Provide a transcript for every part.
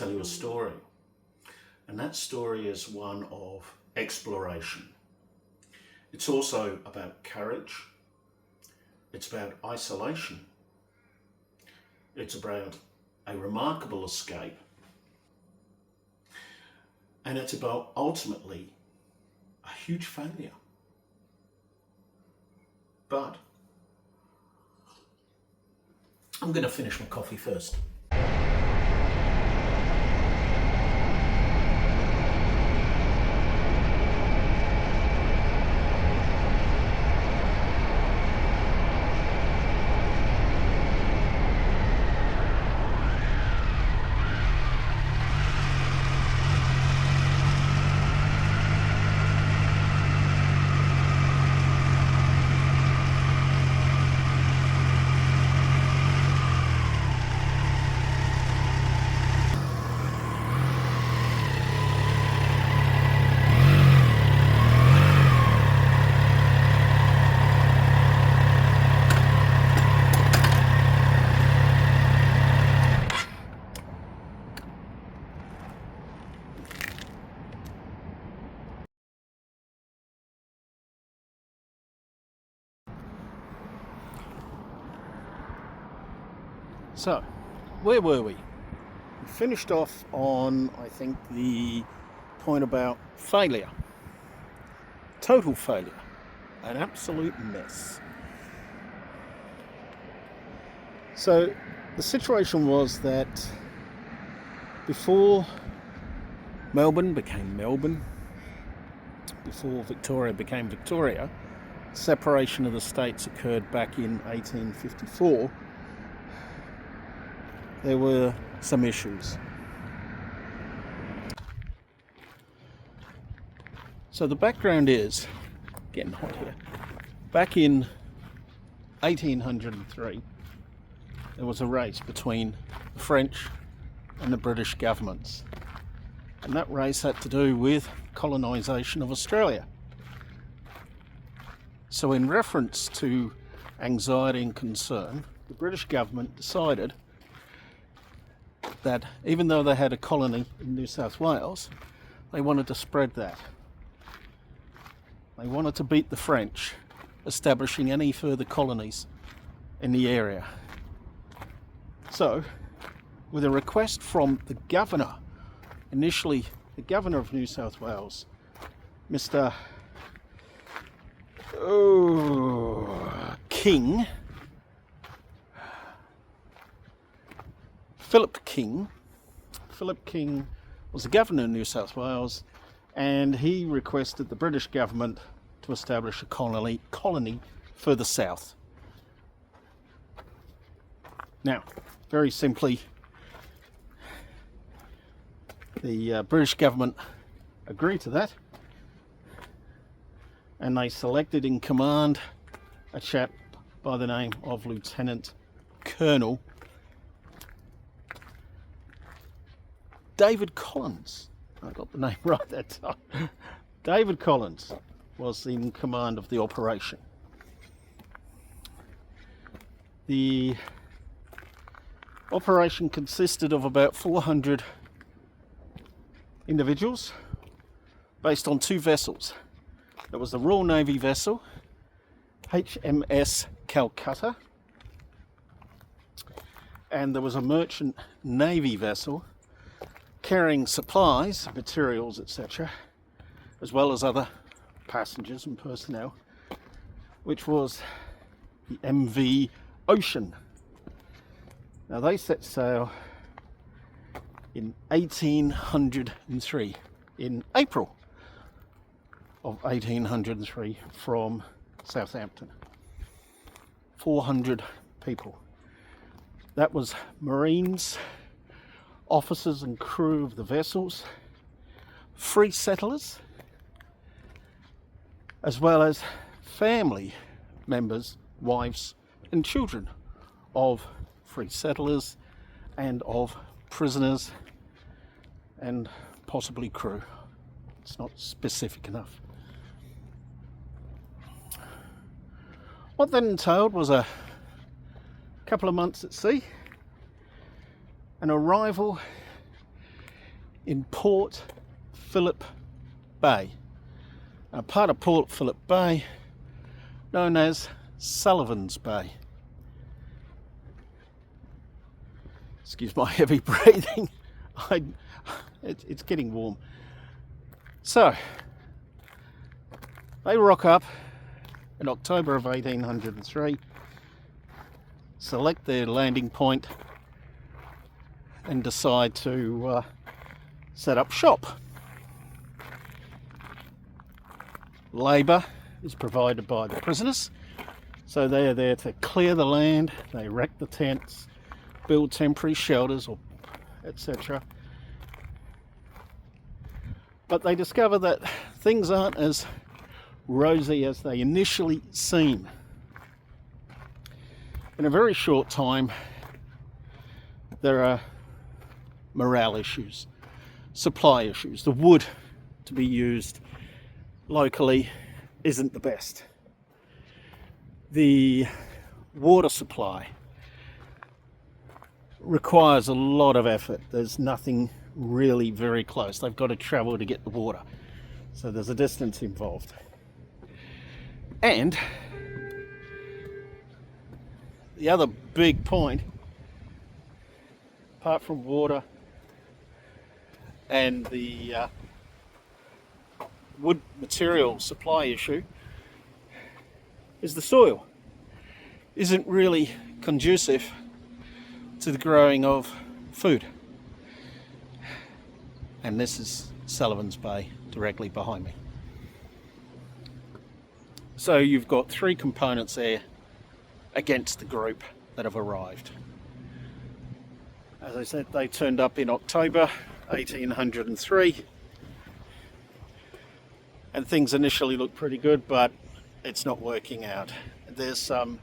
tell you a story. And that story is one of exploration. It's also about courage. It's about isolation. It's about a remarkable escape. And it's about ultimately a huge failure. But I'm going to finish my coffee first. So, where were we? We finished off on, I think, the point about failure. Total failure. An absolute mess. So, the situation was that before Melbourne became Melbourne, before Victoria became Victoria, separation of the states occurred back in 1854. There were some issues. So the background is, getting hot here, back in 1803 there was a race between the French and the British governments, and that race had to do with colonisation of Australia. So in reference to anxiety and concern, the British government decided that even though they had a colony in New South Wales, they wanted to spread that. They wanted to beat the French, establishing any further colonies in the area. So, with a request from the governor, initially the governor of New South Wales, Mr. King, Philip King was the governor of New South Wales, and he requested the British government to establish a colony further south. Now, very simply, the British government agreed to that, and they selected in command a chap by the name of Lieutenant Colonel David Collins. I got the name right that time. David Collins was in command of the operation. The operation consisted of about 400 individuals based on two vessels. There was the Royal Navy vessel, HMS Calcutta, and there was a merchant Navy vessel carrying supplies, materials, etc., as well as other passengers and personnel, which was the MV Ocean. Now they set sail in 1803, in April of 1803, from Southampton. 400 people. That was Marines, officers and crew of the vessels, free settlers, as well as family members, wives and children of free settlers and of prisoners and possibly crew. It's not specific enough. What that entailed was a couple of months at sea, an arrival in Port Phillip Bay, a part of Port Phillip Bay known as Sullivan's Bay. Excuse my heavy breathing. It's getting warm. So, they rock up in October of 1803, select their landing point, and decide to set up shop. Labour is provided by the prisoners, so they are there to clear the land, they erect the tents, build temporary shelters, or etc. But they discover that things aren't as rosy as they initially seem. In a very short time, there are morale issues, supply issues. The wood to be used locally isn't the best. The water supply requires a lot of effort. There's nothing really very close. They've got to travel to get the water. So there's a distance involved. And the other big point, apart from water and the wood material supply issue, is the soil isn't really conducive to the growing of food. And this is Sullivan's Bay directly behind me. So you've got three components there against the group that have arrived. As I said, they turned up in October 1803, and things initially look pretty good, but it's not working out. There's some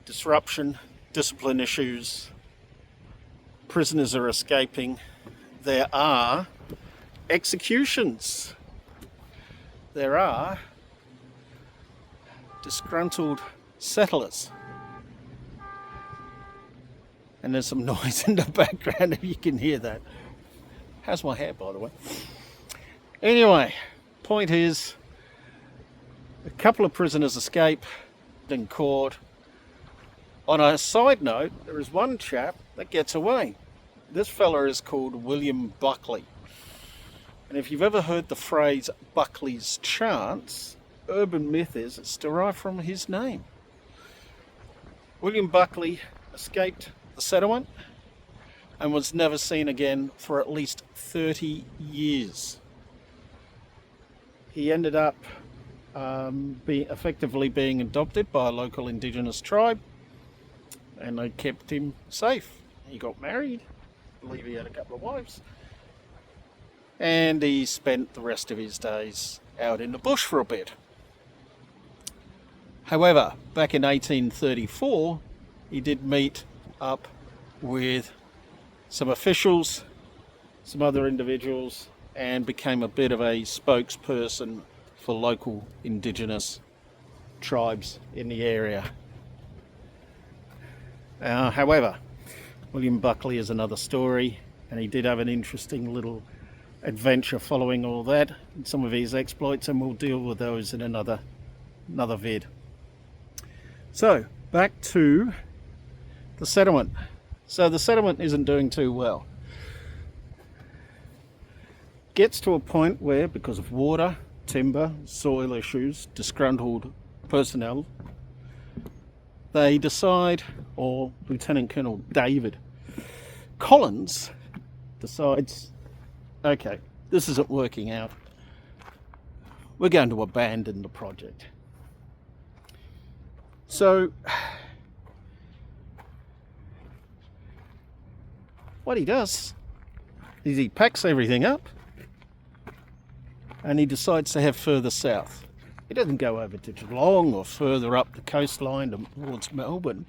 disruption, discipline issues, prisoners are escaping, there are executions, there are disgruntled settlers, and there's some noise in the background if you can hear that. How's my hair, by the way? Anyway, point is, a couple of prisoners escape in court. On a side note, there is one chap that gets away. This fella is called William Buckley. And if you've ever heard the phrase Buckley's chance, urban myth is it's derived from his name. William Buckley escaped the settlement and was never seen again for at least 30 years. He ended up effectively being adopted by a local indigenous tribe, and they kept him safe. He got married, I believe he had a couple of wives, and he spent the rest of his days out in the bush for a bit. However, back in 1834, he did meet up with some officials, some other individuals, and became a bit of a spokesperson for local indigenous tribes in the area. However, William Buckley is another story, and he did have an interesting little adventure following all that, and some of his exploits, and we'll deal with those in another vid. So, back to the settlement. So the settlement isn't doing too well. Gets to a point where, because of water, timber, soil issues, disgruntled personnel, they decide, or Lieutenant Colonel David Collins decides, okay, this isn't working out. We're going to abandon the project. So, what he does is he packs everything up and he decides to head further south. He doesn't go over to Geelong or further up the coastline towards Melbourne.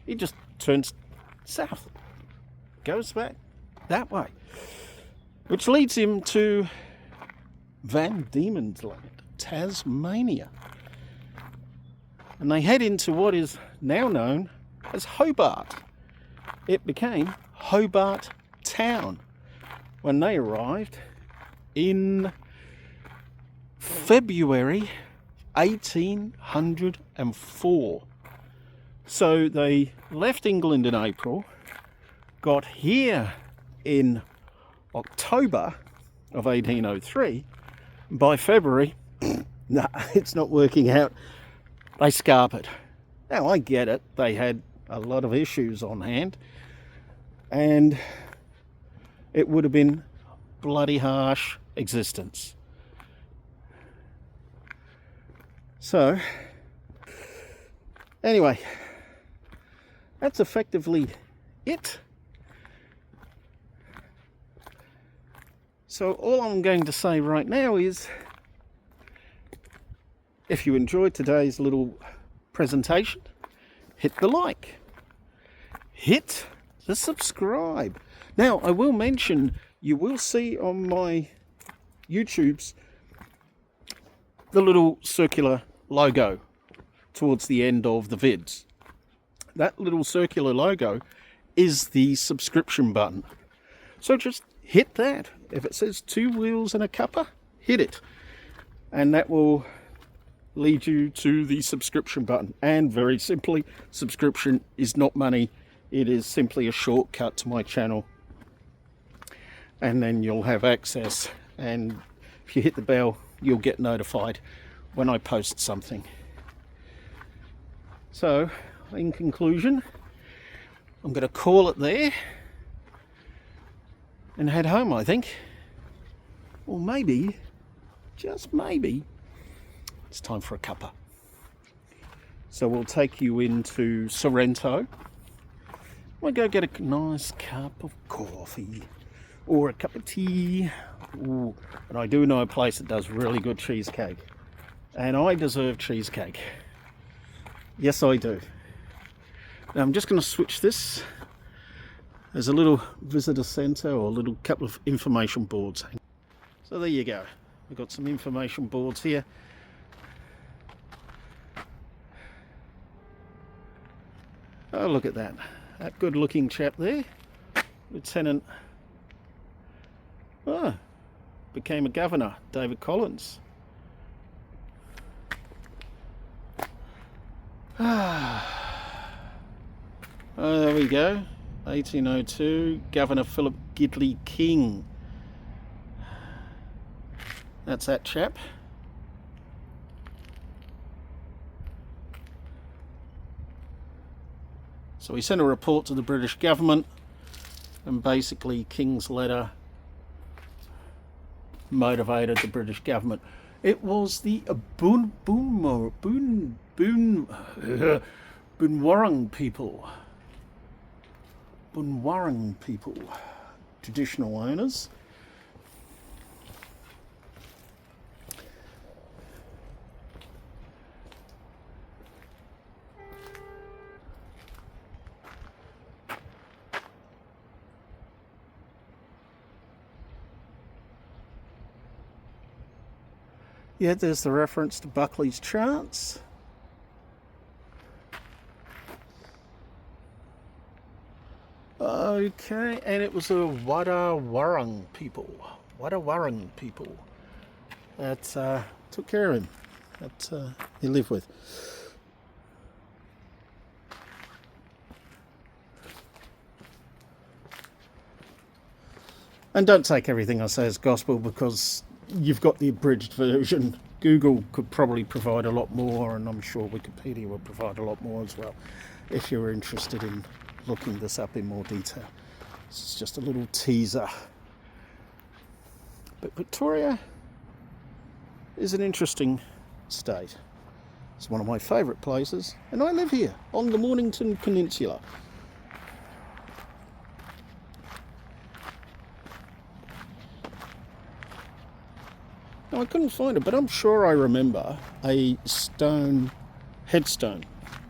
He just turns south, goes back that way, which leads him to Van Diemen's Land, Tasmania. And they head into what is now known as Hobart. It became Hobart Town when they arrived in February 1804. So they left England in April, got here in October of 1803. By February, no, it's not working out. They scarpered. Now, I get it. They had a lot of issues on hand, and it would have been bloody harsh existence. So, anyway, that's effectively it. So all I'm going to say right now is, if you enjoyed today's little presentation, hit the like, hit the subscribe. Now, I will mention, you will see on my YouTubes the little circular logo towards the end of the vids. That little circular logo is the subscription button. So just hit that. If it says 2 wheels and a cuppa, hit it. And that will lead you to the subscription button. And very simply, subscription is not money. It is simply a shortcut to my channel. And then you'll have access. And if you hit the bell, you'll get notified when I post something. So, in conclusion, I'm going to call it there and head home, I think. Or maybe, just maybe, it's time for a cuppa. So we'll take you into Sorrento. We'll go get a nice cup of coffee or a cup of tea. Ooh, and I do know a place that does really good cheesecake. And I deserve cheesecake. Yes, I do. Now I'm just going to switch this. There's a little visitor centre or a little couple of information boards. So there you go. We've got some information boards here. Oh, look at that. That good looking chap there. Lieutenant. Became a governor. David Collins. Oh, there we go. 1802, Governor Philip Gidley King. That's that chap. So he sent a report to the British government, and basically King's letter motivated the British government. It was the Bunwarang people. Bunwarang people, traditional owners. Yeah, there's the reference to Buckley's charts. Okay, and it was a Wadawurrung people that took care of him, that he lived with. And don't take everything I say as gospel, because you've got the abridged version. Google could probably provide a lot more, and I'm sure Wikipedia will provide a lot more as well, if you're interested in looking this up in more detail. This is just a little teaser. But Victoria is an interesting state. It's one of my favourite places, and I live here on the Mornington Peninsula. Now, I couldn't find it, but I'm sure I remember a stone headstone,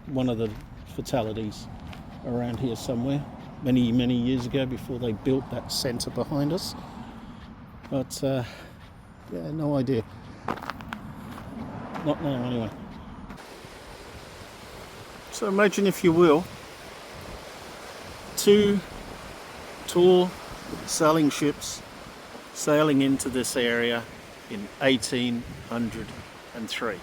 one of the fatalities around here somewhere, many years ago, before they built that centre behind us. But yeah, no idea. Not now anyway. So imagine, if you will, 2 tall sailing ships sailing into this area in 1803.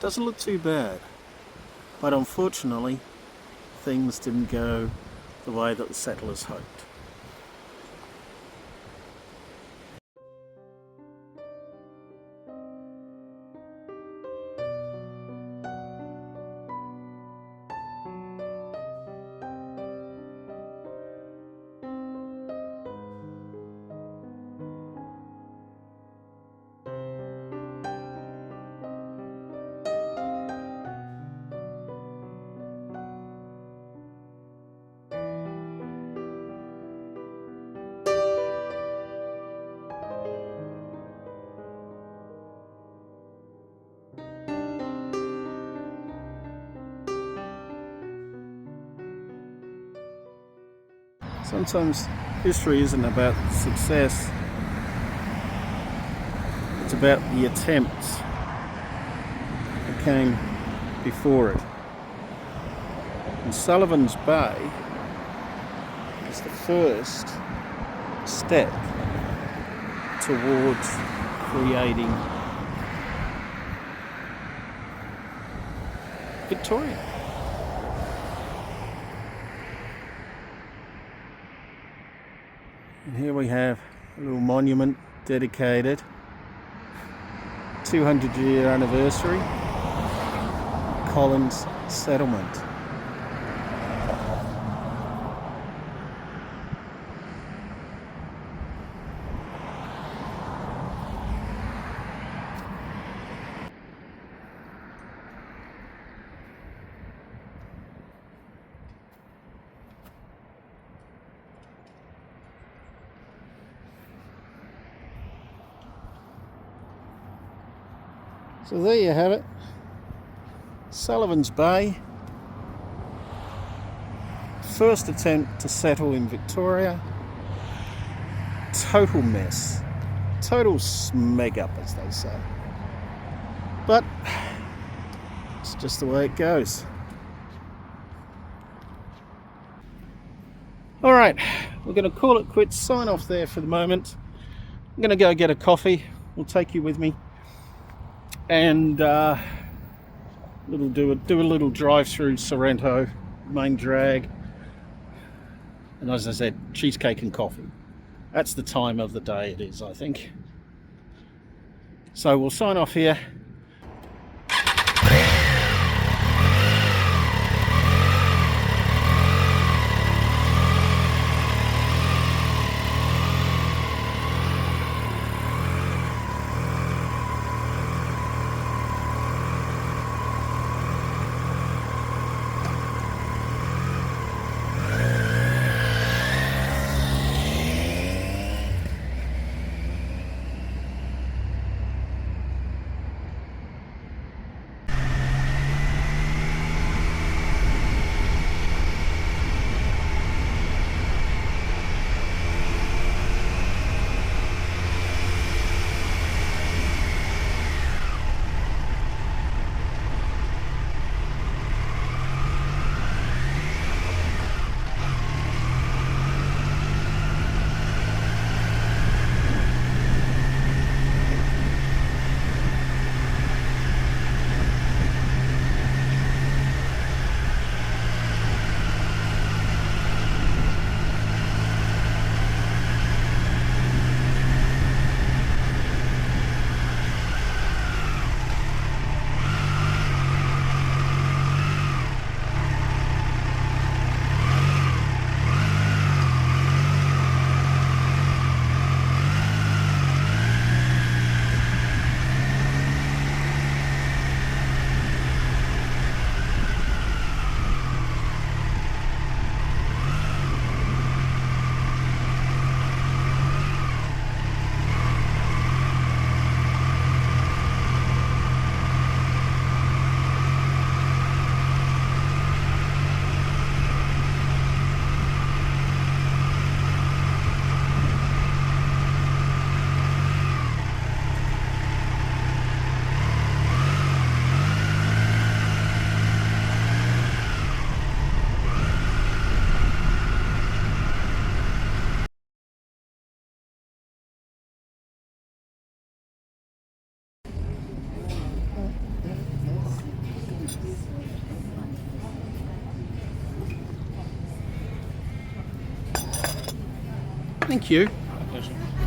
Doesn't look too bad, but unfortunately things didn't go the way that the settlers hoped. Sometimes history isn't about success, it's about the attempts that came before it. And Sullivan's Bay is the first step towards creating Victorian. And here we have a little monument dedicated 200-year anniversary Collins settlement. So there you have it, Sullivan's Bay, first attempt to settle in Victoria, total mess, total smeg up as they say, but it's just the way it goes. Alright, we're going to call it quits, sign off there for the moment. I'm going to go get a coffee, we'll take you with me. And do a little drive through Sorrento, main drag, and as I said, cheesecake and coffee. That's the time of the day it is, I think. So we'll sign off here. Thank you.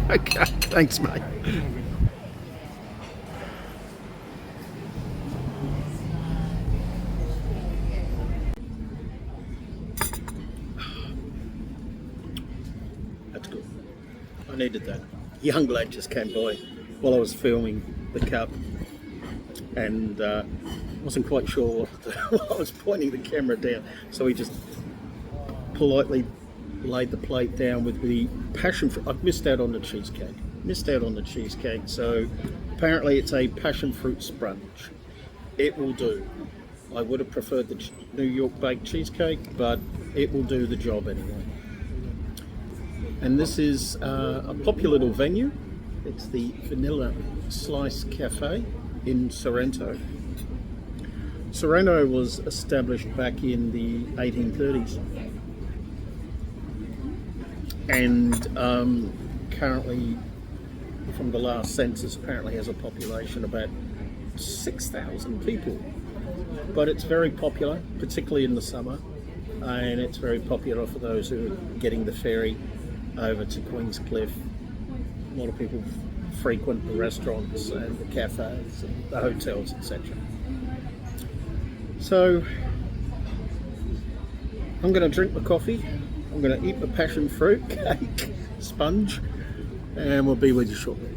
Okay, thanks, mate. That's good. I needed that. A young lad just came by while I was filming the cup, and wasn't quite sure what I was pointing the camera down, so he just politely laid the plate down with the passion fruit. I've missed out on the cheesecake. So apparently it's a passion fruit sponge. It will do. I would have preferred the New York baked cheesecake, but it will do the job anyway. And this is a popular little venue. It's the Vanilla Slice Cafe in Sorrento. Sorrento was established back in the 1830s. And currently, from the last census, apparently has a population of about 6,000 people. But it's very popular, particularly in the summer, and it's very popular for those who are getting the ferry over to Queen's Cliff. A lot of people frequent the restaurants and the cafes and the hotels, etc. So I'm going to drink my coffee, I'm going to eat the passion fruit cake sponge, and we'll be with you shortly.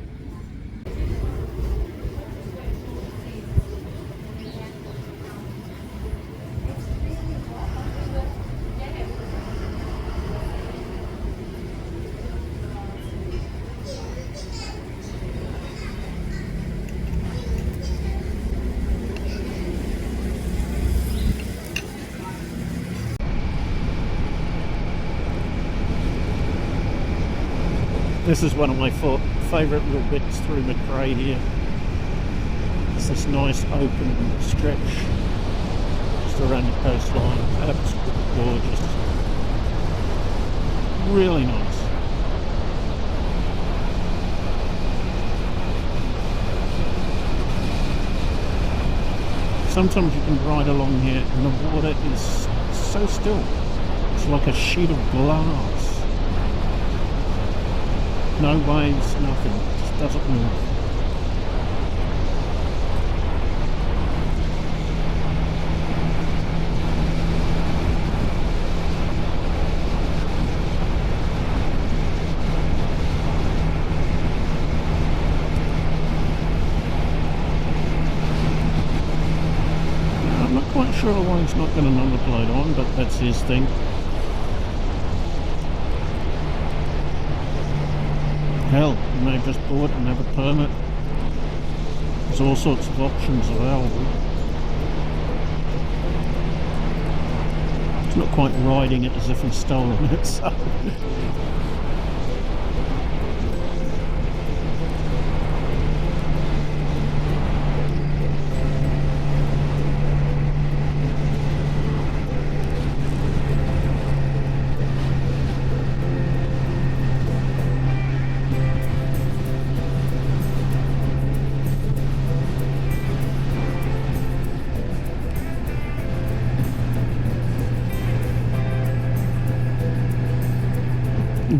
This is one of my favourite little bits through McRae here. It's this nice open stretch just around the coastline. Absolutely gorgeous. Really nice. Sometimes you can ride along here and the water is so still. It's like a sheet of glass. No waves, nothing, it just doesn't move. I'm not quite sure why he's not got a number plate on, but that's his thing. Hell, you may have just bought and have a permit. There's all sorts of options available. It's not quite riding it as if he's stolen it, so.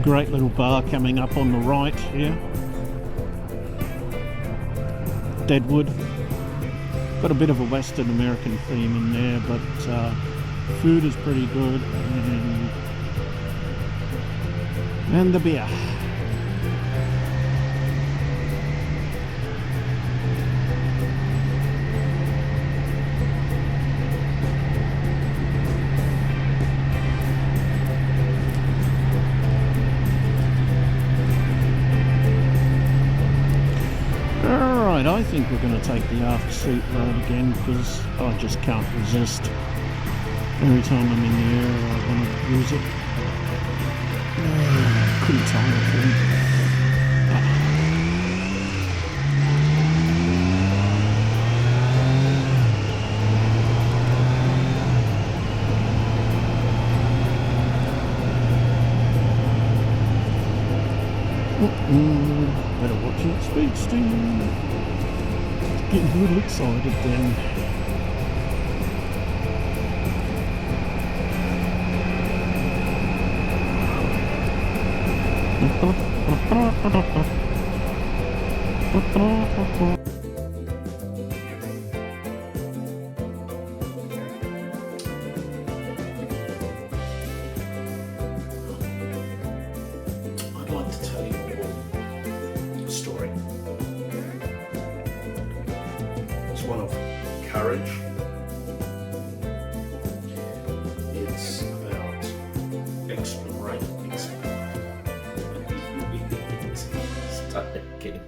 Great little bar coming up on the right here. Deadwood. Got a bit of a Western American theme in there, but food is pretty good, and the beer. I think we're going to take the after seat road again because I just can't resist. Every time I'm in the air I want to use it. Couldn't tell anything. Better watch it, speed, Steve. Getting a little excited then. I'd like to tell you all a story. It's one of courage. It's about exploration. Start again.